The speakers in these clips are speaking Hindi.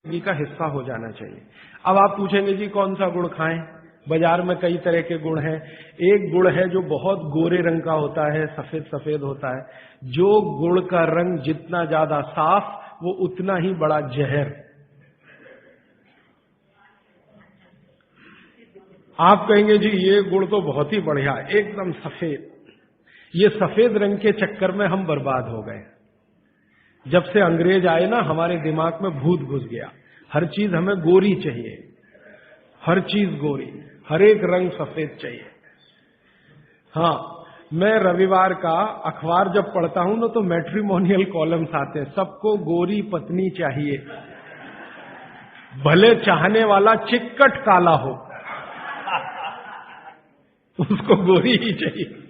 जिंदगी का हिस्सा हो जाना चाहिए। अब आप पूछेंगे जी कौन सा गुड़ खाएं? बाजार में कई तरह के गुड़ हैं। एक गुड़ है जो बहुत गोरे रंग का होता है, सफेद सफेद होता है। जो गुड़ का रंग जितना ज्यादा साफ वो उतना ही बड़ा जहर। आप कहेंगे जी ये गुड़ तो बहुत ही बढ़िया, एकदम सफेद। ये सफेद रंग के चक्कर में हम बर्बाद हो गए। जब से अंग्रेज आए ना, हमारे दिमाग में भूत घुस गया। हर चीज हमें गोरी चाहिए, हर चीज गोरी, हर एक रंग सफेद चाहिए। हाँ, मैं रविवार का अखबार जब पढ़ता हूं ना तो मैट्रिमोनियल कॉलम्स आते हैं, सबको गोरी पत्नी चाहिए, भले चाहने वाला चिक्कट काला हो उसको गोरी ही चाहिए।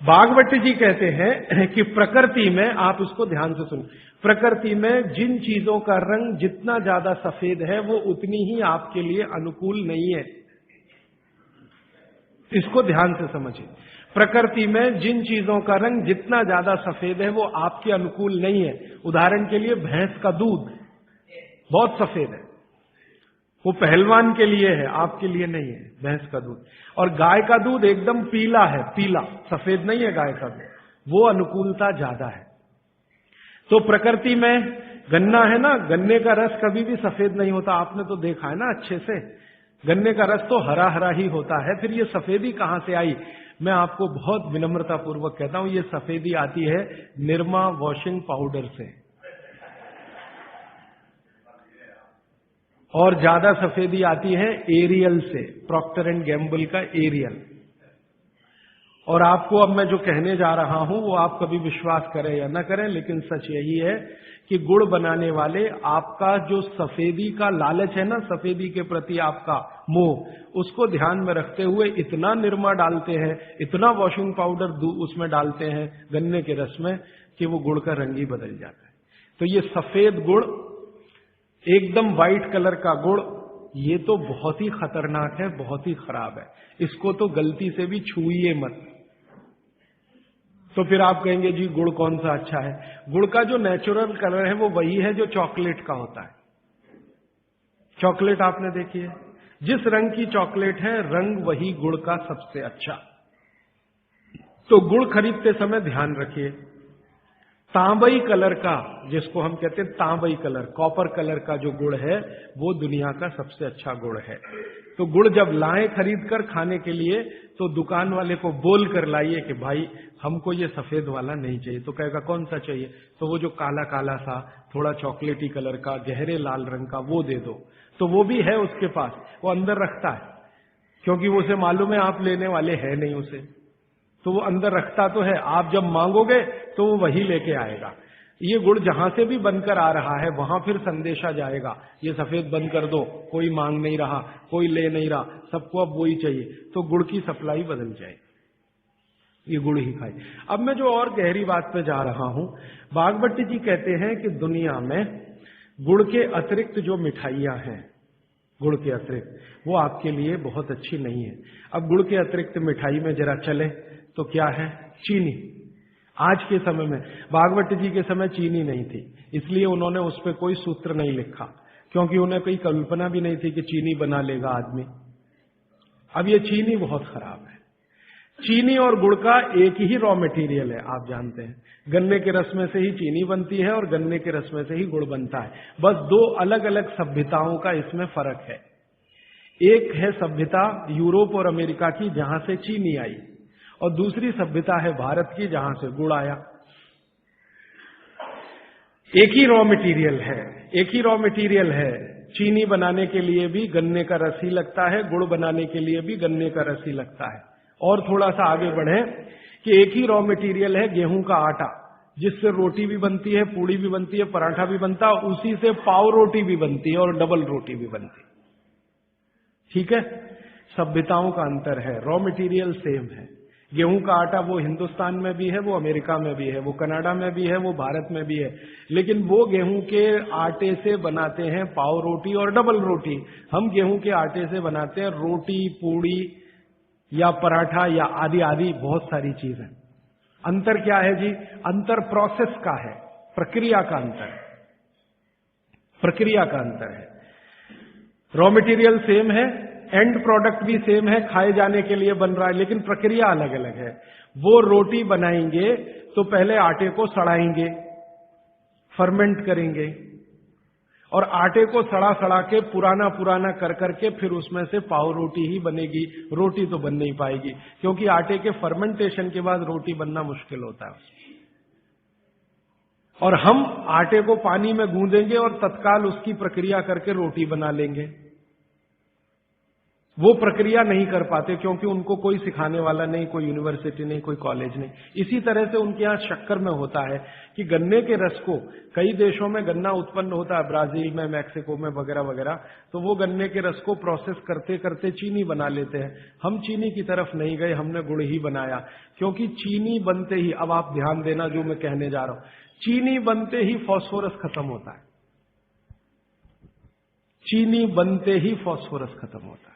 भागवत जी कहते हैं कि प्रकृति में, आप इसको ध्यान से सुनिए, प्रकृति में जिन चीजों का रंग जितना ज्यादा सफेद है वो उतनी ही आपके लिए अनुकूल नहीं है। इसको ध्यान से समझिए। प्रकृति में जिन चीजों का रंग जितना ज्यादा सफेद है वो आपके अनुकूल नहीं है। उदाहरण के लिए भैंस का दूध बहुत सफेद है, वो पहलवान के लिए है, आपके लिए नहीं है भैंस का दूध। और गाय का दूध एकदम पीला है, पीला, सफेद नहीं है गाय का दूध, वो अनुकूलता ज्यादा है। तो प्रकृति में गन्ना है ना, गन्ने का रस कभी भी सफेद नहीं होता, आपने तो देखा है ना अच्छे से। गन्ने का रस तो हरा हरा ही होता है, फिर ये सफेदी कहां से आई? मैं आपको बहुत विनम्रता पूर्वक कहता हूं, ये सफेदी आती है निरमा वॉशिंग पाउडर से। और ज्यादा सफेदी आती है एरियल से, प्रॉक्टर एंड गैम्बल का एरियल। और आपको अब मैं जो कहने जा रहा हूं वो आप कभी विश्वास करें या न करें, लेकिन सच यही है कि गुड़ बनाने वाले आपका जो सफेदी का लालच है ना, सफेदी के प्रति आपका मोह, उसको ध्यान में रखते हुए इतना निरमा डालते हैं, इतना वॉशिंग पाउडर उसमें डालते हैं गन्ने के रस में कि वो गुड़ का रंग ही बदल जाता है। तो ये सफेद गुड़, एकदम व्हाइट कलर का गुड़, ये तो बहुत ही खतरनाक है, बहुत ही खराब है। इसको तो गलती से भी छूइए मत। तो फिर आप कहेंगे जी गुड़ कौन सा अच्छा है? गुड़ का जो नेचुरल कलर है वो वही है जो चॉकलेट का होता है। चॉकलेट आपने देखी है, जिस रंग की चॉकलेट है रंग वही गुड़ का सबसे अच्छा। तो गुड़ खरीदते समय ध्यान रखिए, तांबई कलर का, जिसको हम कहते हैं तांबई कलर, कॉपर कलर का जो गुड़ है वो दुनिया का सबसे अच्छा गुड़ है। तो गुड़ जब लाएं खरीद कर खाने के लिए तो दुकान वाले को बोल कर लाइए कि भाई हमको ये सफेद वाला नहीं चाहिए। तो कहेगा कौन सा चाहिए? तो वो जो काला काला सा, थोड़ा चॉकलेटी कलर का, गहरे लाल रंग का, वो दे दो। तो वो भी है उसके पास, वो अंदर रखता है, क्योंकि वो उसे मालूम है आप लेने वाले हैं नहीं उसे, तो वो अंदर रखता तो है। आप जब मांगोगे तो वो वही लेके आएगा। ये गुड़ जहां से भी बनकर आ रहा है वहां फिर संदेशा जाएगा, ये सफेद बंद कर दो, कोई मांग नहीं रहा, कोई ले नहीं रहा, सबको अब वही चाहिए। तो गुड़ की सप्लाई बदल जाएगी, ये गुड़ ही खाए। अब मैं जो और गहरी बात पे जा रहा हूं, भागवत जी कहते हैं कि दुनिया में गुड़ के अतिरिक्त जो मिठाइयां हैं, गुड़ के अतिरिक्त, वो आपके लिए बहुत अच्छी नहीं है। अब गुड़ के अतिरिक्त मिठाई में जरा चले तो क्या है? चीनी। आज के समय में, भागवत जी के समय चीनी नहीं थी, इसलिए उन्होंने उस पर कोई सूत्र नहीं लिखा, क्योंकि उन्हें कोई कल्पना भी नहीं थी कि चीनी बना लेगा आदमी। अब ये चीनी बहुत खराब है। चीनी और गुड़ का एक ही रॉ मटेरियल है, आप जानते हैं। गन्ने के रस में से ही चीनी बनती है और गन्ने के रस में से ही गुड़ बनता है। बस दो अलग अलग सभ्यताओं का इसमें फर्क है। एक है सभ्यता यूरोप और अमेरिका की, जहां से चीनी आई, और दूसरी सभ्यता है भारत की, जहां से गुड़ आया। एक ही रॉ मटेरियल है, एक ही रॉ मटेरियल है। चीनी बनाने के लिए भी गन्ने का रस ही लगता है, गुड़ बनाने के लिए भी गन्ने का रस ही लगता है। और थोड़ा सा आगे बढ़े कि एक ही रॉ मटेरियल है गेहूं का आटा, जिससे रोटी भी बनती है, पूड़ी भी बनती है, पराठा भी बनता है, उसी से पाव रोटी भी बनती है और डबल रोटी भी बनती है। ठीक है, सभ्यताओं का अंतर है, रॉ मटेरियल सेम है। गेहूं का आटा वो हिंदुस्तान में भी है, वो अमेरिका में भी है, वो कनाडा में भी है, वो भारत में भी है, लेकिन वो गेहूं के आटे से बनाते हैं पाव रोटी और डबल रोटी। हम गेहूं के आटे से बनाते हैं रोटी, पूड़ी या पराठा या आदि आदि बहुत सारी चीजें। अंतर क्या है जी? अंतर प्रोसेस का है, प्रक्रिया का अंतर है। प्रक्रिया का अंतर है। रॉ मटेरियल सेम है, एंड प्रोडक्ट भी सेम है, खाए जाने के लिए बन रहा है, लेकिन प्रक्रिया अलग अलग है। वो रोटी बनाएंगे तो पहले आटे को सड़ाएंगे, फर्मेंट करेंगे, और आटे को सड़ा सड़ा के पुराना पुराना कर करके फिर उसमें से पाव रोटी ही बनेगी। रोटी तो बन नहीं पाएगी, क्योंकि आटे के फर्मेंटेशन के बाद रोटी बनना मुश्किल होता है। और हम आटे को पानी में गूंदेंगे और तत्काल उसकी प्रक्रिया करके रोटी बना लेंगे। वो प्रक्रिया नहीं कर पाते, क्योंकि उनको कोई सिखाने वाला नहीं, कोई यूनिवर्सिटी नहीं, कोई कॉलेज नहीं। इसी तरह से उनके यहां शक्कर में होता है कि गन्ने के रस को, कई देशों में गन्ना उत्पन्न होता है, ब्राजील में, मैक्सिको में वगैरह वगैरह, तो वो गन्ने के रस को प्रोसेस करते करते चीनी बना लेते हैं। हम चीनी की तरफ नहीं गए, हमने गुड़ ही बनाया, क्योंकि चीनी बनते ही, अब आप ध्यान देना जो मैं कहने जा रहा हूं, चीनी बनते ही फास्फोरस खत्म होता है। चीनी बनते ही फास्फोरस खत्म होता है,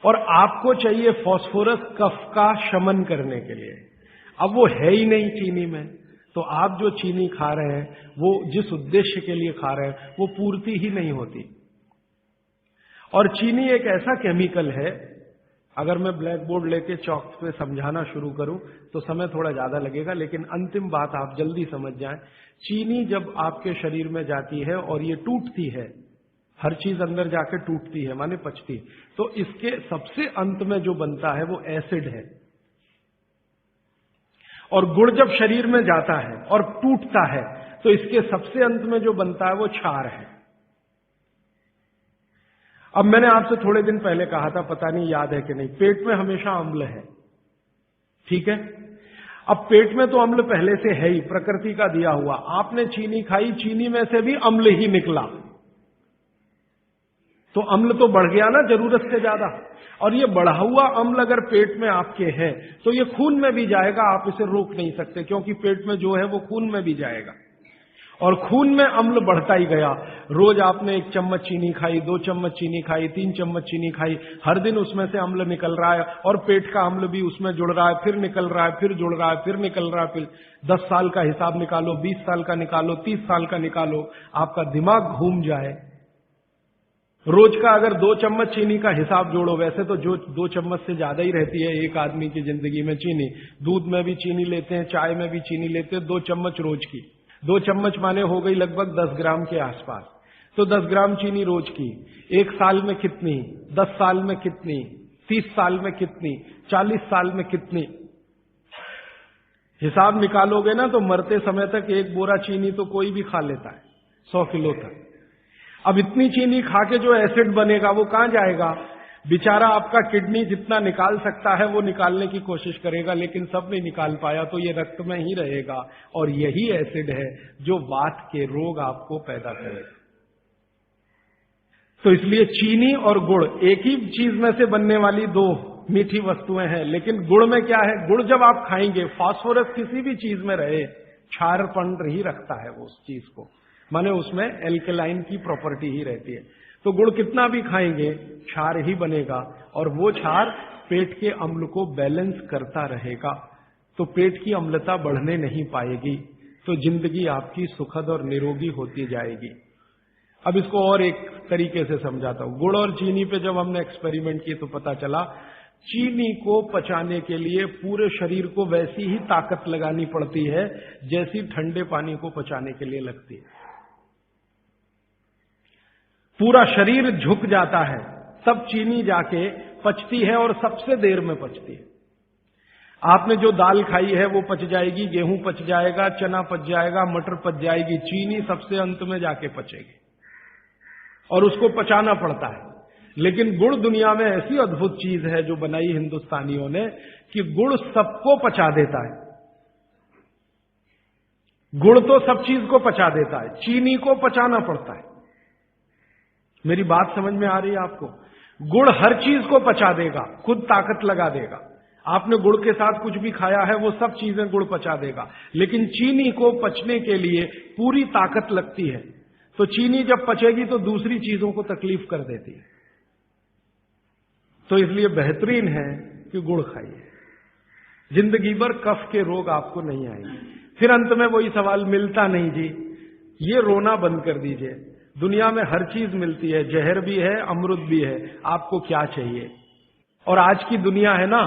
और आपको चाहिए फास्फोरस कफ का शमन करने के लिए। अब वो है ही नहीं चीनी में, तो आप जो चीनी खा रहे हैं वो जिस उद्देश्य के लिए खा रहे हैं वो पूर्ति ही नहीं होती। और चीनी एक ऐसा केमिकल है, अगर मैं ब्लैक बोर्ड लेके चौक पे समझाना शुरू करूं तो समय थोड़ा ज्यादा लगेगा, लेकिन अंतिम बात आप जल्दी समझ जाएं। चीनी जब आपके शरीर में जाती है और ये टूटती है, हर चीज अंदर जाके टूटती है माने पचती, तो इसके सबसे अंत में जो बनता है वो एसिड है। और गुड़ जब शरीर में जाता है और टूटता है तो इसके सबसे अंत में जो बनता है वो क्षार है। अब मैंने आपसे थोड़े दिन पहले कहा था, पता नहीं याद है कि नहीं, पेट में हमेशा अम्ल है, ठीक है। अब पेट में तो अम्ल पहले से है ही, प्रकृति का दिया हुआ। आपने चीनी खाई, चीनी में से भी अम्ल ही निकला, तो अम्ल तो बढ़ गया ना जरूरत से ज्यादा। और ये बढ़ा हुआ अम्ल अगर पेट में आपके है तो ये खून में भी जाएगा, आप इसे रोक नहीं सकते, क्योंकि पेट में जो है वो खून में भी जाएगा। और खून में अम्ल बढ़ता ही गया। रोज आपने 1 चम्मच चीनी खाई, 2 चम्मच चीनी खाई, 3 चम्मच चीनी खाई, हर दिन उसमें से अम्ल निकल रहा है, और पेट का अम्ल भी उसमें जुड़ रहा है, फिर निकल रहा है, फिर जुड़ रहा है, फिर निकल रहा है। फिर 10 साल का हिसाब निकालो, 20 साल का निकालो, 30 साल का निकालो, आपका दिमाग घूम जाए। रोज का अगर 2 चम्मच चीनी का हिसाब जोड़ो, वैसे तो जो 2 चम्मच से ज्यादा ही रहती है एक आदमी की जिंदगी में चीनी। दूध में भी चीनी लेते हैं, चाय में भी चीनी लेते हैं, 2 चम्मच रोज की। 2 चम्मच माने हो गई लगभग 10 ग्राम के आसपास। तो 10 ग्राम चीनी रोज की, 1 साल में कितनी, 10 साल में कितनी, 30 साल में कितनी, 40 साल में कितनी, हिसाब निकालोगे ना तो मरते समय तक 1 बोरा चीनी तो कोई भी खा लेता है, 100 किलो तक। अब इतनी चीनी खा के जो एसिड बनेगा वो कहां जाएगा? बेचारा आपका किडनी जितना निकाल सकता है वो निकालने की कोशिश करेगा, लेकिन सब नहीं निकाल पाया, तो ये रक्त में ही रहेगा। और यही एसिड है जो वात के रोग आपको पैदा करेगा। तो इसलिए चीनी और गुड़ एक ही चीज में से बनने वाली 2 मीठी वस्तुएं हैं, लेकिन गुड़ में क्या है, गुड़ जब आप खाएंगे, फास्फोरस किसी भी चीज में रहे क्षारपण ही रखता है वो उस चीज को, माने उसमें एल्केलाइन की प्रॉपर्टी ही रहती है। तो गुड़ कितना भी खाएंगे क्षार ही बनेगा, और वो क्षार पेट के अम्ल को बैलेंस करता रहेगा, तो पेट की अम्लता बढ़ने नहीं पाएगी, तो जिंदगी आपकी सुखद और निरोगी होती जाएगी। अब इसको और एक तरीके से समझाता हूं। गुड़ और चीनी पे जब हमने एक्सपेरिमेंट किए तो पता चला चीनी को पचाने के लिए पूरे शरीर को वैसी ही ताकत लगानी पड़ती है जैसी ठंडे पानी को पचाने के लिए लगती है। पूरा शरीर झुक जाता है, तब चीनी जाके पचती है, और सबसे देर में पचती है। आपने जो दाल खाई है वो पच जाएगी, गेहूं पच जाएगा, चना पच जाएगा, मटर पच जाएगी, चीनी सबसे अंत में जाके पचेगी, और उसको पचाना पड़ता है। लेकिन गुड़ दुनिया में ऐसी अद्भुत चीज है जो बनाई हिंदुस्तानियों ने, कि गुड़ सबको पचा देता है। गुड़ तो सब चीज को पचा देता है, चीनी को पचाना पड़ता है। मेरी बात समझ में आ रही है आपको? गुड़ हर चीज को पचा देगा, खुद ताकत लगा देगा। आपने गुड़ के साथ कुछ भी खाया है वो सब चीजें गुड़ पचा देगा, लेकिन चीनी को पचने के लिए पूरी ताकत लगती है। तो चीनी जब पचेगी तो दूसरी चीजों को तकलीफ कर देती है। तो इसलिए बेहतरीन है कि गुड़ खाइए, जिंदगी भर कफ के रोग आपको नहीं आएंगे। फिर अंत में वही सवाल, मिलता नहीं जी, ये रोना बंद कर दीजिए। दुनिया में हर चीज मिलती है, जहर भी है, अमृत भी है, आपको क्या चाहिए? और आज की दुनिया है ना,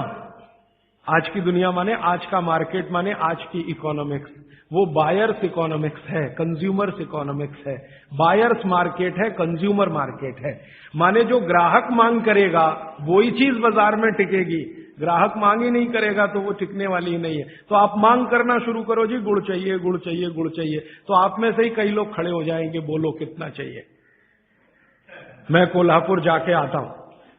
आज की दुनिया माने आज का मार्केट, माने आज की इकोनॉमिक्स, वो बायर्स इकोनॉमिक्स है, कंज्यूमर्स इकोनॉमिक्स है। बायर्स मार्केट है, कंज्यूमर मार्केट है। माने जो ग्राहक मांग करेगा वही चीज बाजार में टिकेगी, ग्राहक मांग ही नहीं करेगा तो वो टिकने वाली ही नहीं है। तो आप मांग करना शुरू करो, जी गुड़ चाहिए, गुड़ चाहिए, गुड़ चाहिए, तो आप में से ही कई लोग खड़े हो जाएंगे, बोलो कितना चाहिए। मैं कोल्हापुर जाके आता हूं,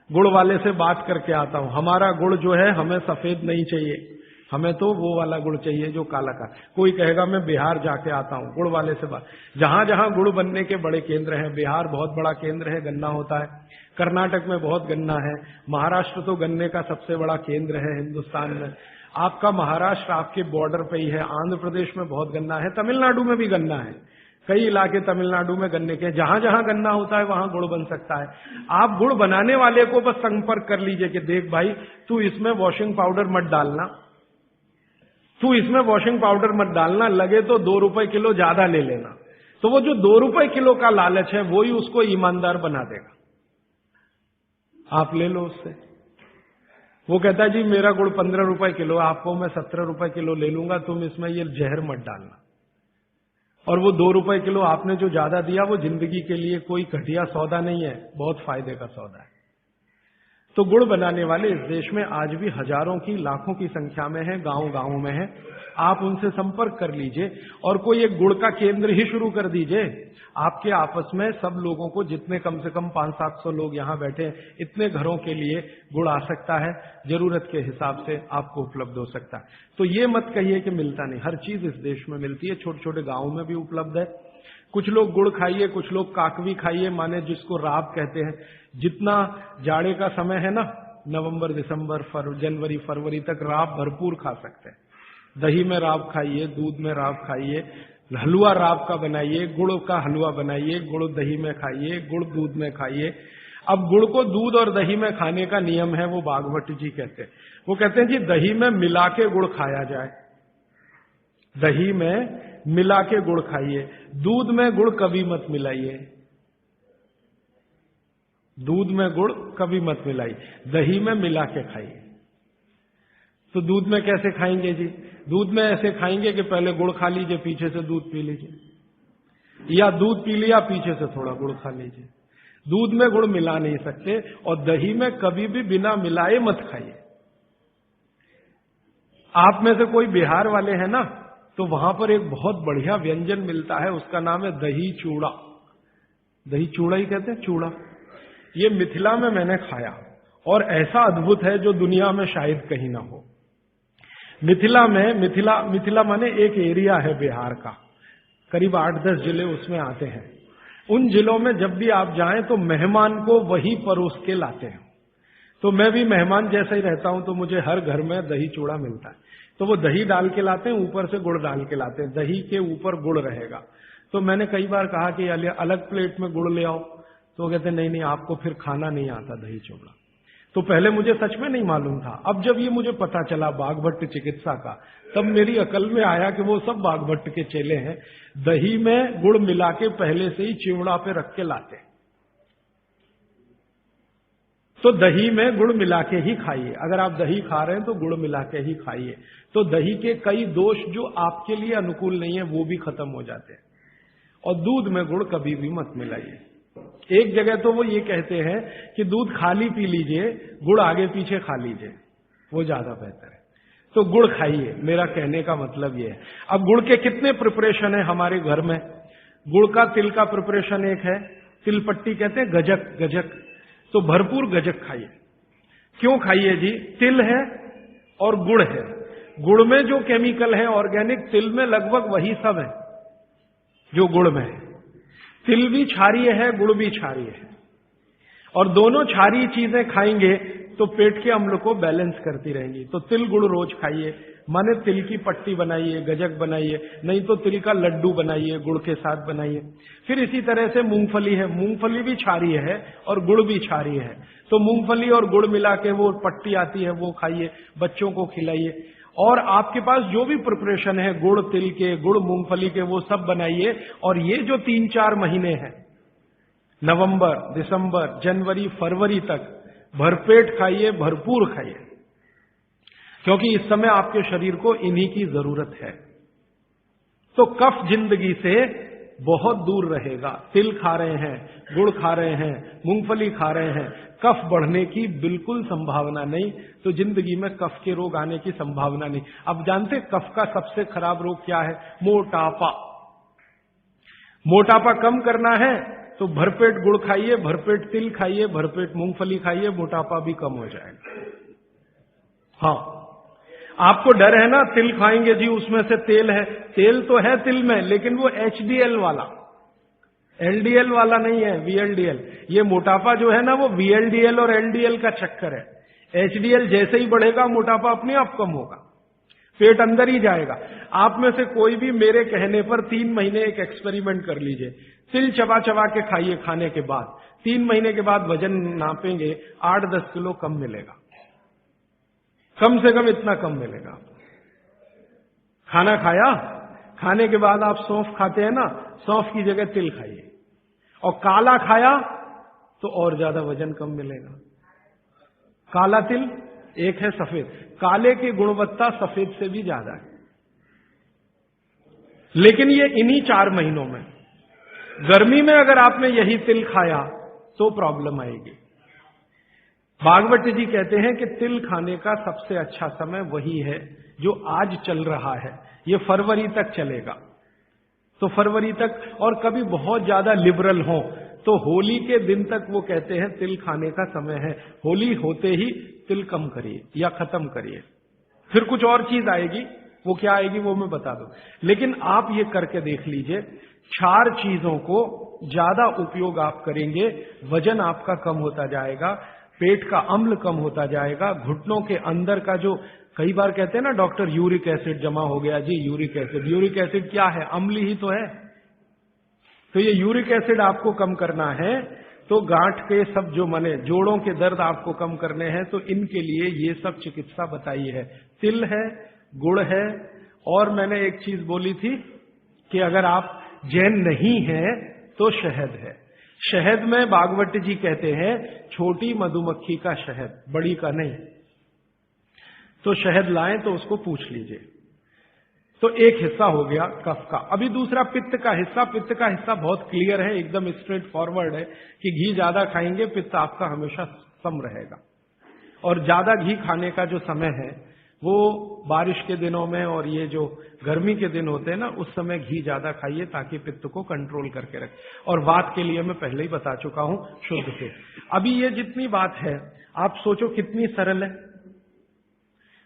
गुड़ वाले से बात करके आता हूं, हमारा गुड़ जो है हमें सफेद नहीं चाहिए, हमें तो वो वाला गुड़ चाहिए जो काला का। कोई कहेगा मैं बिहार जाके आता हूं, गुड़ वाले से बात। जहां जहां गुड़ बनने के बड़े केंद्र हैं, बिहार बहुत बड़ा केंद्र है, गन्ना होता है, कर्नाटक में बहुत गन्ना है, महाराष्ट्र तो गन्ने का सबसे बड़ा केंद्र है हिंदुस्तान में। आपका महाराष्ट्र आपके बॉर्डर पे ही है, आंध्र प्रदेश में बहुत गन्ना है, तमिलनाडु में भी गन्ना है, कई इलाके तमिलनाडु में गन्ने के। जहां जहां गन्ना होता है वहां गुड़ बन सकता है। आप गुड़ बनाने वाले को बस संपर्क कर लीजिए कि देख भाई, तू इसमें वॉशिंग पाउडर मत डालना, तू इसमें वॉशिंग पाउडर मत डालना, लगे तो 2 रुपए किलो ज्यादा ले लेना। तो वो जो 2 रुपए किलो का लालच है वो ही उसको ईमानदार बना देगा। आप ले लो उससे। वो कहता है जी मेरा गुड़ 15 रुपए किलो, आपको मैं 17 रुपए किलो ले लूंगा, तुम इसमें ये जहर मत डालना। और वो 2 रुपए किलो आपने जो ज्यादा दिया वो जिंदगी के लिए कोई घटिया सौदा नहीं है, बहुत फायदे का सौदा है। तो गुड़ बनाने वाले इस देश में आज भी हजारों की, लाखों की संख्या में है, गांव गांव में है। आप उनसे संपर्क कर लीजिए और कोई एक गुड़ का केंद्र ही शुरू कर दीजिए। आपके आपस में सब लोगों को, जितने कम से कम 500-700 लोग यहां बैठे हैं, इतने घरों के लिए गुड़ आ सकता है, जरूरत के हिसाब से आपको उपलब्ध हो सकता है। तो ये मत कहिए कि मिलता नहीं, हर चीज इस देश में मिलती है, छोटे छोटे गांवों में भी उपलब्ध है। कुछ लोग गुड़ खाइए, कुछ लोग काकवी खाइए, माने जिसको राब कहते हैं। जितना जाड़े का समय है ना, नवंबर, दिसंबर, जनवरी, फरवरी तक राब भरपूर खा सकते हैं। दही में राब खाइए, दूध में राब खाइए, हलवा राब का बनाइए, गुड़ का हलवा बनाइए, गुड़ दही में खाइए, गुड़ दूध में खाइए। अब गुड़ को दूध और दही में खाने का नियम है, वो बागभट्ट जी कहते हैं। वो कहते हैं जी दही में मिला के गुड़ खाया जाए, दही में मिला के गुड़ खाइए, दूध में गुड़ कभी मत मिलाइए, दूध में गुड़ कभी मत मिलाइए, दही में मिला के खाइए। तो दूध में कैसे खाएंगे जी? दूध में ऐसे खाएंगे कि पहले गुड़ खा लीजिए, पीछे से दूध पी लीजिए, या दूध पी लिया, पीछे से थोड़ा गुड़ खा लीजिए। दूध में गुड़ मिला नहीं सकते, और दही में कभी भी बिना मिलाए मत खाइए। आप में से कोई बिहार वाले हैं ना, तो वहां पर एक बहुत बढ़िया व्यंजन मिलता है, उसका नाम है दही चूड़ा। दही चूड़ा ही कहते हैं, चूड़ा। ये मिथिला में मैंने खाया और ऐसा अद्भुत है जो दुनिया में शायद कहीं ना हो। मिथिला में, मिथिला माने एक एरिया है बिहार का, करीब 8-10 जिले उसमें आते हैं। उन जिलों में जब भी आप जाएं तो मेहमान को वही परोस के लाते हैं। तो मैं भी मेहमान जैसा ही रहता हूं, तो मुझे हर घर में दही चूड़ा मिलता है। तो वो दही डाल के लाते हैं, ऊपर से गुड़ डाल के लाते हैं, दही के ऊपर गुड़ रहेगा। तो मैंने कई बार कहा कि अलग प्लेट में गुड़ ले आओ, तो कहते नहीं नहीं, आपको फिर खाना नहीं आता दही चूड़ा। तो पहले मुझे सच में नहीं मालूम था। अब जब ये मुझे पता चला बागभट्ट चिकित्सा का, तब मेरी अकल में आया कि वो सब बागभट्ट के चेले हैं, दही में गुड़ मिला के पहले से ही चिवड़ा पे रख के लाते। तो दही में गुड़ मिला के ही खाइए। अगर आप दही खा रहे हैं तो गुड़ मिला के ही खाइए। तो दही के कई दोष जो आपके लिए अनुकूल नहीं है वो भी खत्म हो जाते हैं। और दूध में गुड़ कभी भी मत मिलाइए। एक जगह तो वो ये कहते हैं कि दूध खाली पी लीजिए, गुड़ आगे पीछे खा लीजिए, वो ज्यादा बेहतर है। तो गुड़ खाइए, मेरा कहने का मतलब ये है। अब गुड़ के कितने प्रिपरेशन है हमारे घर में? गुड़ का, तिल का प्रिपरेशन एक है, तिल पट्टी कहते हैं, गजक, गजक। तो भरपूर गजक खाइए। क्यों खाइए जी? तिल है और गुड़ है। गुड़ में जो केमिकल है ऑर्गेनिक, तिल में लगभग वही सब है जो गुड़ में है। तिल भी क्षारीय है, गुड़ भी क्षारीय है, और दोनों क्षारीय चीजें खाएंगे तो पेट के अम्ल को बैलेंस करती रहेंगी। तो तिल गुड़ रोज खाइए, माने तिल की पट्टी बनाइए, गजक बनाइए, नहीं तो तिल का लड्डू बनाइए, गुड़ के साथ बनाइए। फिर इसी तरह से मूंगफली है, मूंगफली भी क्षारीय है और गुड़ भी क्षारीय है। तो मूंगफली और गुड़ मिला के वो पट्टी आती है, वो खाइए, बच्चों को खिलाइए। और आपके पास जो भी प्रिपरेशन है, गुड़ तिल के, गुड़ मूंगफली के, वो सब बनाइए। और ये जो 3-4 महीने हैं, नवंबर, दिसंबर, जनवरी, फरवरी तक भरपेट खाइए, भरपूर खाइए, क्योंकि इस समय आपके शरीर को इन्हीं की जरूरत है। तो कफ जिंदगी से बहुत दूर रहेगा। तिल खा रहे हैं, गुड़ खा रहे हैं, मूंगफली खा रहे हैं, कफ बढ़ने की बिल्कुल संभावना नहीं। तो जिंदगी में कफ के रोग आने की संभावना नहीं। अब जानते कफ का सबसे खराब रोग क्या है? मोटापा। मोटापा कम करना है तो भरपेट गुड़ खाइए, भरपेट तिल खाइए, भरपेट मूंगफली खाइए, मोटापा भी कम हो जाएगा। हाँ, आपको डर है ना, तिल खाएंगे जी उसमें से तेल है। तेल तो है तिल में, लेकिन वो HDL वाला, LDL वाला नहीं है, VLDL। ये मोटापा जो है ना, वो VLDL और LDL का चक्कर है। HDL जैसे ही बढ़ेगा, मोटापा अपने आप कम होगा, पेट अंदर ही जाएगा। आप में से कोई भी मेरे कहने पर 3 महीने एक एक्सपेरिमेंट कर लीजिए। तिल चबा चबा के खाइए, खाने के बाद 3 महीने के बाद वजन नापेंगे, 8-10 किलो कम मिलेगा, कम से कम इतना कम मिलेगा। खाना खाया, खाने के बाद आप सौंफ खाते हैं ना, सौंफ की जगह तिल खाइए। और काला खाया तो और ज्यादा वजन कम मिलेगा। काला तिल एक है सफेद, काले की गुणवत्ता सफेद से भी ज्यादा है। लेकिन ये इन्हीं 4 महीनों में, गर्मी में अगर आपने यही तिल खाया तो प्रॉब्लम आएगी। भागवत जी कहते हैं कि तिल खाने का सबसे अच्छा समय वही है जो आज चल रहा है। ये फरवरी तक चलेगा। तो फरवरी तक, और कभी बहुत ज्यादा लिबरल हो तो होली के दिन तक वो कहते हैं तिल खाने का समय है। होली होते ही तिल कम करिए या खत्म करिए। फिर कुछ और चीज आएगी, वो क्या आएगी वो मैं बता दूं। लेकिन आप ये करके देख लीजिए, 4 चीजों को ज्यादा उपयोग आप करेंगे, वजन आपका कम होता जाएगा, पेट का अम्ल कम होता जाएगा, घुटनों के अंदर का जो कई बार कहते हैं ना डॉक्टर, यूरिक एसिड जमा हो गया जी, यूरिक एसिड। यूरिक एसिड क्या है? अम्ल ही तो है। तो ये यूरिक एसिड आपको कम करना है, तो गांठ के सब जो माने जोड़ों के दर्द आपको कम करने हैं, तो इनके लिए ये सब चिकित्सा बताई है। तिल है, गुड़ है, और मैंने एक चीज बोली थी कि अगर आप जैन नहीं हैं तो शहद है। शहद में भागवत जी कहते हैं छोटी मधुमक्खी का शहद, बड़ी का नहीं। तो शहद लाएं तो उसको पूछ लीजिए। तो एक हिस्सा हो गया कफ का। अभी दूसरा पित्त का हिस्सा। पित्त का हिस्सा बहुत क्लियर है, एकदम स्ट्रेट फॉरवर्ड है कि घी ज्यादा खाएंगे पित्त आपका हमेशा सम रहेगा। और ज्यादा घी खाने का जो समय है वो बारिश के दिनों में, और ये जो गर्मी के दिन होते हैं ना, उस समय घी ज्यादा खाइए ताकि पित्त को कंट्रोल करके रखे। और वात के लिए मैं पहले ही बता चुका हूं, शुद्ध से। अभी ये जितनी बात है आप सोचो कितनी सरल है।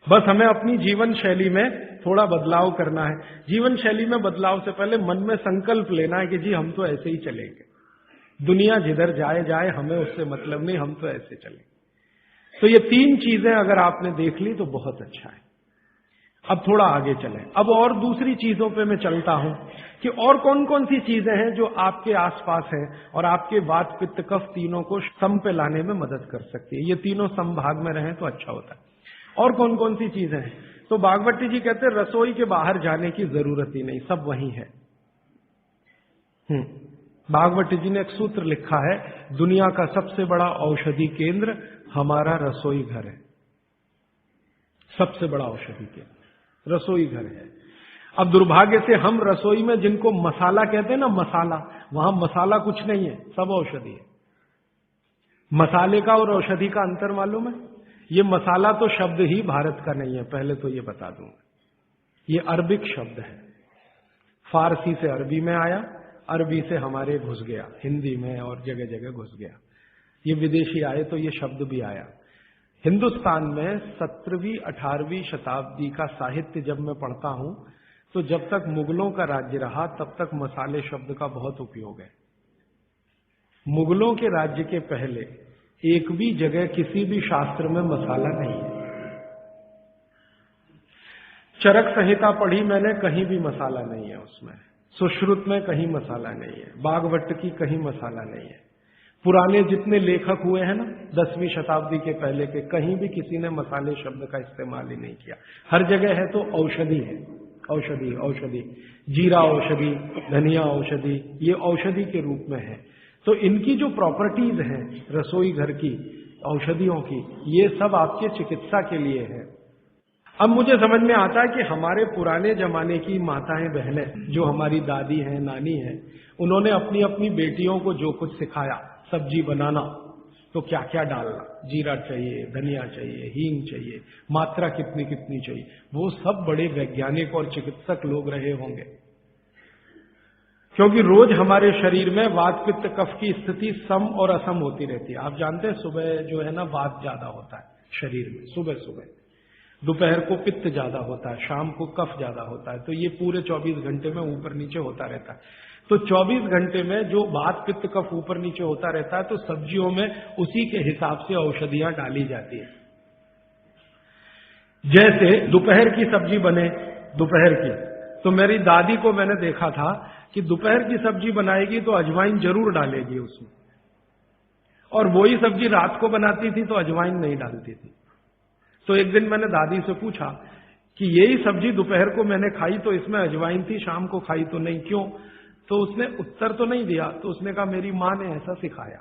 बस हमें अपनी जीवन शैली में थोड़ा बदलाव करना है। जीवन शैली में बदलाव से पहले मन में संकल्प लेना है कि जी हम तो ऐसे ही चलेंगे, दुनिया जिधर जाए जाए, हमें उससे मतलब नहीं, हम तो ऐसे चलेंगे। तो ये 3 चीजें अगर आपने देख ली तो बहुत अच्छा है। अब थोड़ा आगे चलें। अब और दूसरी चीजों पे मैं चलता हूं कि और कौन कौन सी चीजें हैं जो आपके आसपास हैं और आपके वात पित्त कफ तीनों को सम पे लाने में मदद कर सकती है। ये तीनों समभाग में रहें तो अच्छा होता है। और कौन कौन सी चीजें हैं? तो भागवत जी कहते हैं रसोई के बाहर जाने की जरूरत ही नहीं, सब वही है। भागवत जी ने एक सूत्र लिखा है, दुनिया का सबसे बड़ा औषधि केंद्र हमारा रसोई घर है। सबसे बड़ा औषधि केंद्र रसोई घर है। अब दुर्भाग्य से हम रसोई में जिनको मसाला कहते हैं ना, मसाला, वहां मसाला कुछ नहीं है, सब औषधि है। मसाले का और औषधि का अंतर मालूम है? ये मसाला तो शब्द ही भारत का नहीं है, पहले तो ये बता दूंगा। ये अरबिक शब्द है, फारसी से अरबी में आया, अरबी से हमारे घुस गया, हिंदी में और जगह जगह घुस गया। ये विदेशी आए तो ये शब्द भी आया। हिंदुस्तान में 17वीं 18वीं शताब्दी का साहित्य जब मैं पढ़ता हूं तो जब तक मुगलों का राज्य रहा तब तक मसाले शब्द का बहुत उपयोग है। मुगलों के राज्य के पहले एक भी जगह किसी भी शास्त्र में मसाला नहीं है। चरक संहिता पढ़ी मैंने, कहीं भी मसाला नहीं है उसमें। सुश्रुत में कहीं मसाला नहीं है, भागवत की कहीं मसाला नहीं है। पुराने जितने लेखक हुए हैं ना 10वीं शताब्दी के पहले के, कहीं भी किसी ने मसाले शब्द का इस्तेमाल ही नहीं किया। हर जगह है तो औषधि है, औषधि औषधि, जीरा औषधि, धनिया औषधि, ये औषधि के रूप में है। तो इनकी जो प्रॉपर्टीज हैं रसोई घर की औषधियों की, ये सब आपके चिकित्सा के लिए है। अब मुझे समझ में आता है कि हमारे पुराने जमाने की माताएं बहनें, जो हमारी दादी हैं, नानी हैं, उन्होंने अपनी अपनी बेटियों को जो कुछ सिखाया, सब्जी बनाना तो क्या क्या डालना, जीरा चाहिए, धनिया चाहिए, हींग चाहिए, मात्रा कितनी कितनी चाहिए, वो सब बड़े वैज्ञानिक और चिकित्सक लोग रहे होंगे। क्योंकि रोज हमारे शरीर में वात पित्त कफ की स्थिति सम और असम होती रहती है। आप जानते हैं सुबह जो है ना वात ज्यादा होता है शरीर में, सुबह सुबह, दोपहर को पित्त ज्यादा होता है, शाम को कफ ज्यादा होता है। तो ये पूरे 24 घंटे में ऊपर नीचे होता रहता है। तो 24 घंटे में जो वात पित्त कफ ऊपर नीचे होता रहता है, तो सब्जियों में उसी के हिसाब से औषधियां डाली जाती है। जैसे दोपहर की सब्जी बने, दोपहर की, तो मेरी दादी को मैंने देखा था कि दोपहर की सब्जी बनाएगी तो अजवाइन जरूर डालेगी उसमें, और वही सब्जी रात को बनाती थी तो अजवाइन नहीं डालती थी। तो एक दिन मैंने दादी से पूछा कि यही सब्जी दोपहर को मैंने खाई तो इसमें अजवाइन थी, शाम को खाई तो नहीं, क्यों? तो उसने उत्तर तो नहीं दिया। तो उसने कहा मेरी मां ने ऐसा सिखाया।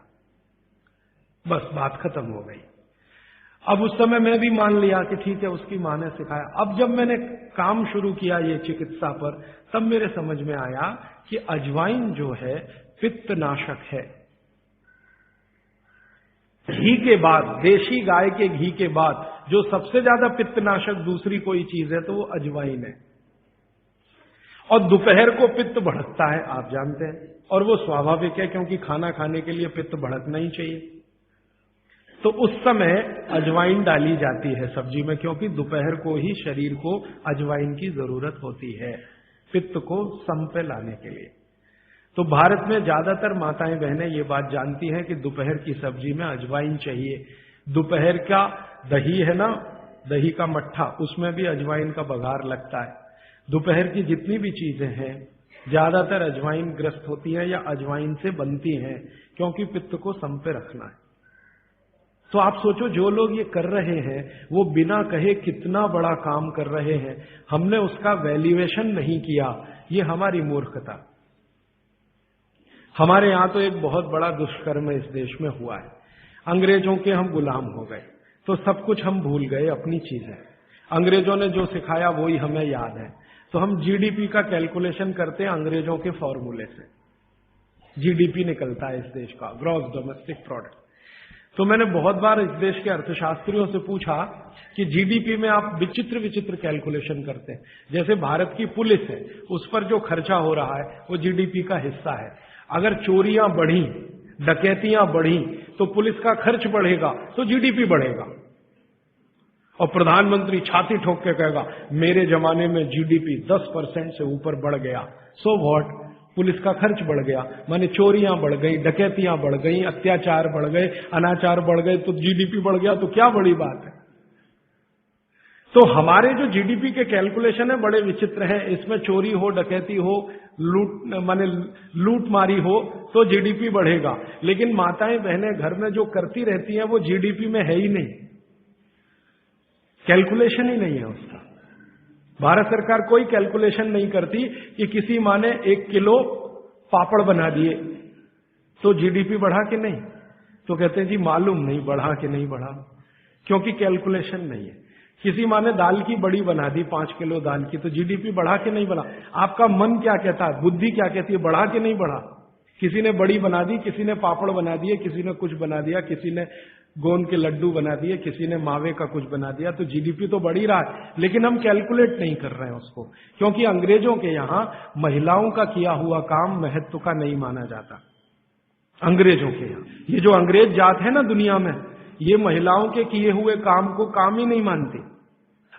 बस बात खत्म हो गई। अब उस समय मैं भी मान लिया कि ठीक है, उसकी मां ने सिखाया। अब जब मैंने काम शुरू किया ये चिकित्सा पर, तब मेरे समझ में आया कि अजवाइन जो है पित्तनाशक है। घी के बाद, देशी गाय के घी के बाद जो सबसे ज्यादा पित्तनाशक दूसरी कोई चीज है तो वो अजवाइन है। और दोपहर को पित्त भड़कता है, आप जानते हैं, और वो स्वाभाविक है क्योंकि खाना खाने के लिए पित्त भड़कना ही चाहिए। तो उस समय अजवाइन डाली जाती है सब्जी में, क्योंकि दोपहर को ही शरीर को अजवाइन की जरूरत होती है पित्त को सम पे लाने के लिए। तो भारत में ज्यादातर माताएं बहनें ये बात जानती हैं कि दोपहर की सब्जी में अजवाइन चाहिए। दोपहर का दही है ना, दही का मट्ठा, उसमें भी अजवाइन का बघार लगता है। दोपहर की जितनी भी चीजें हैं ज्यादातर अजवाइन ग्रस्त होती हैं या अजवाइन से बनती हैं, क्योंकि पित्त को सम पे रखना है। तो आप सोचो, जो लोग ये कर रहे हैं वो बिना कहे कितना बड़ा काम कर रहे हैं, हमने उसका वैल्यूएशन नहीं किया, ये हमारी मूर्खता। हमारे यहां तो एक बहुत बड़ा दुष्कर्म इस देश में हुआ है। अंग्रेजों के हम गुलाम हो गए तो सब कुछ हम भूल गए, अपनी चीजें। अंग्रेजों ने जो सिखाया वही हमें याद है। तो हम जीडीपी का कैलकुलेशन करते हैं अंग्रेजों के फॉर्मूले से। जीडीपी निकलता है इस देश का, ग्रॉस डोमेस्टिक प्रोडक्ट। तो मैंने बहुत बार इस देश के अर्थशास्त्रियों से पूछा कि जीडीपी में आप विचित्र विचित्र कैलकुलेशन करते हैं। जैसे भारत की पुलिस है, उस पर जो खर्चा हो रहा है वो जीडीपी का हिस्सा है। अगर चोरियां बढ़ी, डकैतियां बढ़ी तो पुलिस का खर्च बढ़ेगा तो जीडीपी बढ़ेगा। और प्रधानमंत्री छाती ठोक के कहेगा मेरे जमाने में जीडीपी 10% से ऊपर बढ़ गया। सो व्हाट, पुलिस का खर्च बढ़ गया, माने चोरियां बढ़ गई, डकैतियां बढ़ गई, अत्याचार बढ़ गए, अनाचार बढ़ गए, तो जीडीपी बढ़ गया, तो क्या बड़ी बात है। तो हमारे जो जीडीपी के कैलकुलेशन है बड़े विचित्र हैं। इसमें चोरी हो, डकैती हो, लूट मारी हो तो जीडीपी बढ़ेगा, लेकिन माताएं बहनें घर में जो करती रहती हैं वो जीडीपी में है ही नहीं, कैलकुलेशन ही नहीं है उसका। भारत सरकार कोई कैलकुलेशन नहीं करती कि किसी माँ ने 1 किलो पापड़ बना दिए तो जीडीपी बढ़ा कि नहीं। तो कहते हैं जी मालूम नहीं बढ़ा कि नहीं बढ़ा, क्योंकि कैलकुलेशन नहीं है। किसी माँ ने दाल की बड़ी बना दी, 5 किलो दाल की, तो जीडीपी बढ़ा कि नहीं बढ़ा। आपका मन क्या कहता है, बुद्धि क्या कहती है, बढ़ा कि नहीं बढ़ा। किसी ने बड़ी बना दी, किसी ने पापड़ बना दिए, किसी ने कुछ बना दिया, किसी ने गोंद के लड्डू बना दिए, किसी ने मावे का कुछ बना दिया, तो जीडीपी तो बढ़ ही रहा है, लेकिन हम कैलकुलेट नहीं कर रहे हैं उसको। क्योंकि अंग्रेजों के यहां महिलाओं का किया हुआ काम महत्व का नहीं माना जाता। अंग्रेजों के यहां ये जो अंग्रेज जात है ना दुनिया में, ये महिलाओं के किए हुए काम को काम ही नहीं मानती।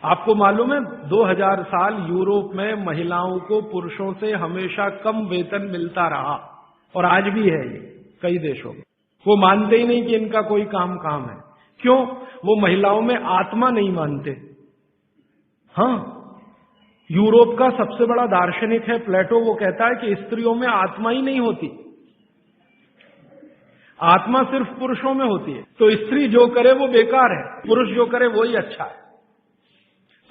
आपको मालूम है 2000 साल यूरोप में महिलाओं को पुरुषों से हमेशा कम वेतन मिलता रहा, और आज भी है ये कई देशों में। वो मानते ही नहीं कि इनका कोई काम है। क्यों? वो महिलाओं में आत्मा नहीं मानते। हाँ, यूरोप का सबसे बड़ा दार्शनिक है प्लेटो, वो कहता है कि स्त्रियों में आत्मा ही नहीं होती। आत्मा सिर्फ पुरुषों में होती है, तो स्त्री जो करे वो बेकार है, पुरुष जो करे वही अच्छा है।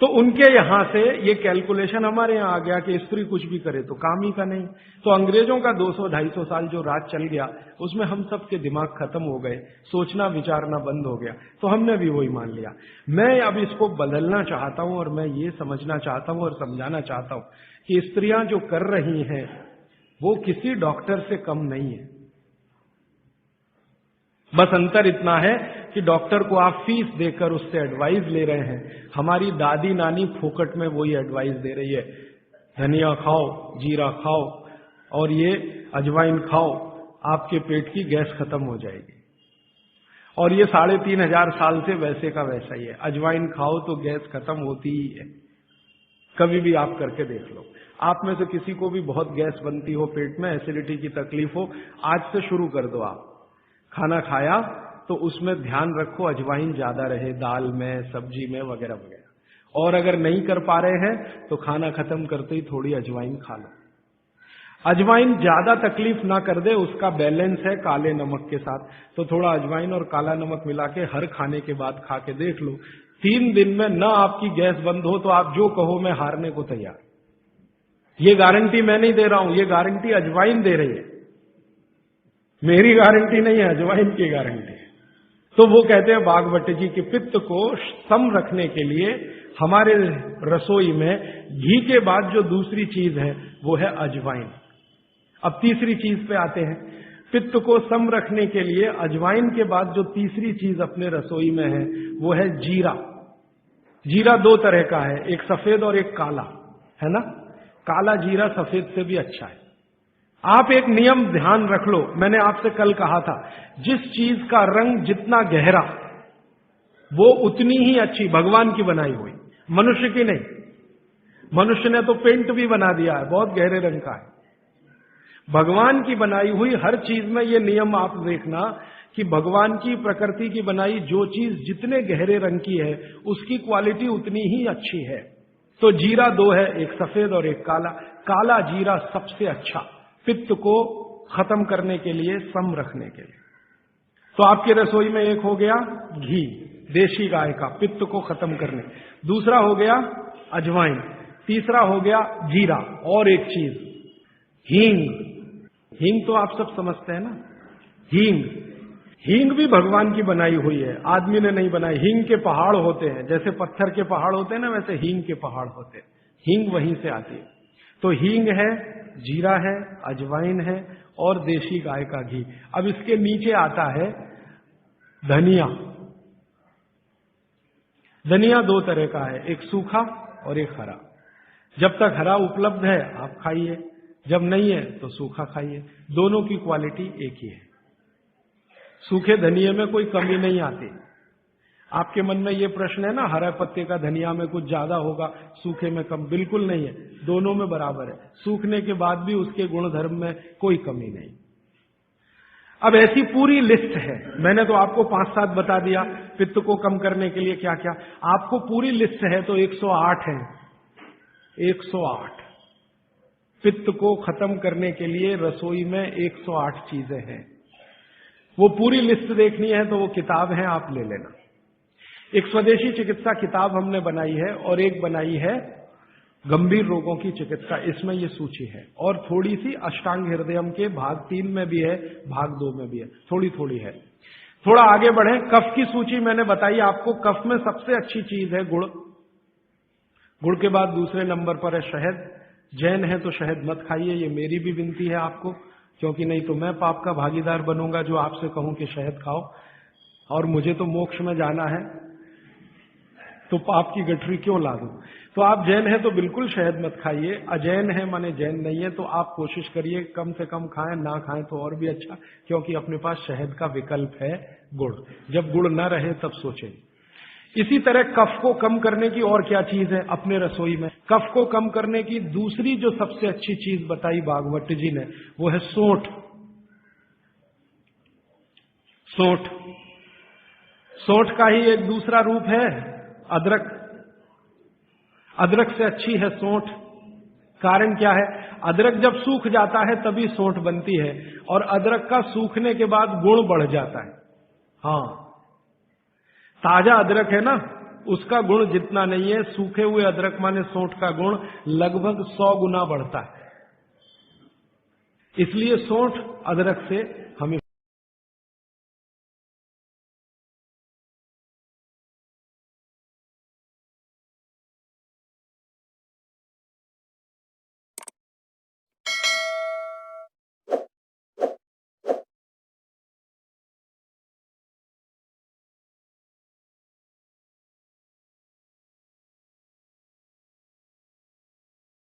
तो उनके यहां से ये कैलकुलेशन हमारे यहां आ गया कि स्त्री कुछ भी करे तो काम ही का नहीं। तो अंग्रेजों का 200-250 साल जो राज चल गया, उसमें हम सब के दिमाग खत्म हो गए, सोचना विचारना बंद हो गया, तो हमने भी वही मान लिया। मैं अब इसको बदलना चाहता हूं और मैं ये समझना चाहता हूं और समझाना चाहता हूं कि स्त्रियां जो कर रही हैं वो किसी डॉक्टर से कम नहीं है। बस अंतर इतना है कि डॉक्टर को आप फीस देकर उससे एडवाइस ले रहे हैं, हमारी दादी नानी फोकट में वही एडवाइस दे रही है, धनिया खाओ, जीरा खाओ और ये अजवाइन खाओ, आपके पेट की गैस खत्म हो जाएगी। और ये 3500 साल से वैसे का वैसा ही है, अजवाइन खाओ तो गैस खत्म होती ही है। कभी भी आप करके देख लो। आप में से किसी को भी बहुत गैस बनती हो, पेट में एसिडिटी की तकलीफ हो, आज से शुरू कर दो। आप खाना खाया तो उसमें ध्यान रखो अजवाइन ज्यादा रहे, दाल में, सब्जी में, वगैरह वगैरह। और अगर नहीं कर पा रहे हैं तो खाना खत्म करते ही थोड़ी अजवाइन खा लो। अजवाइन ज्यादा तकलीफ ना कर दे, उसका बैलेंस है काले नमक के साथ, तो थोड़ा अजवाइन और काला नमक मिला के हर खाने के बाद खा के देख लो। 3 दिन में ना आपकी गैस बंद हो तो आप जो कहो मैं हारने को तैयार। ये गारंटी मैं नहीं दे रहा हूं, ये गारंटी अजवाइन दे रही है, मेरी गारंटी नहीं है, अजवाइन की गारंटी है। तो वो कहते हैं बागवट जी कि पित्त को सम रखने के लिए हमारे रसोई में घी के बाद जो दूसरी चीज है वो है अजवाइन। अब तीसरी चीज पे आते हैं। पित्त को सम रखने के लिए अजवाइन के बाद जो तीसरी चीज अपने रसोई में है वो है जीरा। जीरा 2 तरह का है, एक सफेद और एक काला, है ना। काला जीरा सफेद से भी अच्छा है। आप एक नियम ध्यान रख लो, मैंने आपसे कल कहा था, जिस चीज का रंग जितना गहरा वो उतनी ही अच्छी, भगवान की बनाई हुई, मनुष्य की नहीं। मनुष्य ने तो पेंट भी बना दिया है, बहुत गहरे रंग का है। भगवान की बनाई हुई हर चीज में ये नियम आप देखना कि भगवान की प्रकृति की बनाई जो चीज जितने गहरे रंग की है उसकी क्वालिटी उतनी ही अच्छी है। तो जीरा 2 है, एक सफेद और एक काला। काला जीरा सबसे अच्छा, पित्त को खत्म करने के लिए, सम रखने के लिए। तो आपकी रसोई में एक हो गया घी देशी गाय का, पित्त को खत्म करने। दूसरा हो गया अजवाइन, तीसरा हो गया जीरा, और एक चीज हींग। हींग तो आप सब समझते हैं ना, हींग। हींग भी भगवान की बनाई हुई है, आदमी ने नहीं बनाई। हींग के पहाड़ होते हैं, जैसे पत्थर के पहाड़ होते हैं ना, वैसे हींग के पहाड़ होते हैं। हींग वहीं से आती है। तो हींग है, जीरा है, अजवाइन है और देशी गाय का घी। अब इसके नीचे आता है धनिया। धनिया 2 तरह का है, एक सूखा और एक हरा। जब तक हरा उपलब्ध है आप खाइए, जब नहीं है तो सूखा खाइए, दोनों की क्वालिटी एक ही है। सूखे धनिये में कोई कमी नहीं आती। आपके मन में ये प्रश्न है ना, हरे पत्ते का धनिया में कुछ ज्यादा होगा, सूखे में कम, बिल्कुल नहीं है, दोनों में बराबर है। सूखने के बाद भी उसके गुणधर्म में कोई कमी नहीं। अब ऐसी पूरी लिस्ट है, मैंने तो आपको 5-7 बता दिया पित्त को कम करने के लिए क्या क्या। आपको पूरी लिस्ट है तो 108 है, 108 पित्त को खत्म करने के लिए रसोई में 108 चीजें हैं। वो पूरी लिस्ट देखनी है तो वो किताब है, आप ले लेना। एक स्वदेशी चिकित्सा किताब हमने बनाई है और एक बनाई है गंभीर रोगों की चिकित्सा, इसमें ये सूची है। और थोड़ी सी अष्टांग हृदयम के भाग 3 में भी है, भाग 2 में भी है, थोड़ी थोड़ी है। थोड़ा आगे बढ़े, कफ की सूची मैंने बताई आपको। कफ में सबसे अच्छी चीज है गुड़। गुड़ के बाद दूसरे नंबर पर है शहद। जैन है तो शहद मत खाइए, ये मेरी भी विनती है आपको, क्योंकि नहीं तो मैं पाप का भागीदार बनूंगा जो आपसे कहूं कि शहद खाओ, और मुझे तो मोक्ष में जाना है, तो पाप की गठरी क्यों ला दूं। तो आप जैन है तो बिल्कुल शहद मत खाइए। अजैन है माने जैन नहीं है तो आप कोशिश करिए कम से कम खाएं, ना खाएं तो और भी अच्छा, क्योंकि अपने पास शहद का विकल्प है गुड़। जब गुड़ ना रहे तब सोचें। इसी तरह कफ को कम करने की और क्या चीज है अपने रसोई में। कफ को कम करने की दूसरी जो सबसे अच्छी चीज बताई भागवत जी ने वो है सौंठ। सौंठ, सौंठ का ही एक दूसरा रूप है अदरक। अदरक से अच्छी है सौंठ। कारण क्या है, अदरक जब सूख जाता है तभी सोंठ बनती है, और अदरक का सूखने के बाद गुण बढ़ जाता है। हाँ, ताजा अदरक है ना, उसका गुण जितना नहीं है, सूखे हुए अदरक माने सोंठ का गुण लगभग 100 गुना बढ़ता है। इसलिए सोंठ अदरक से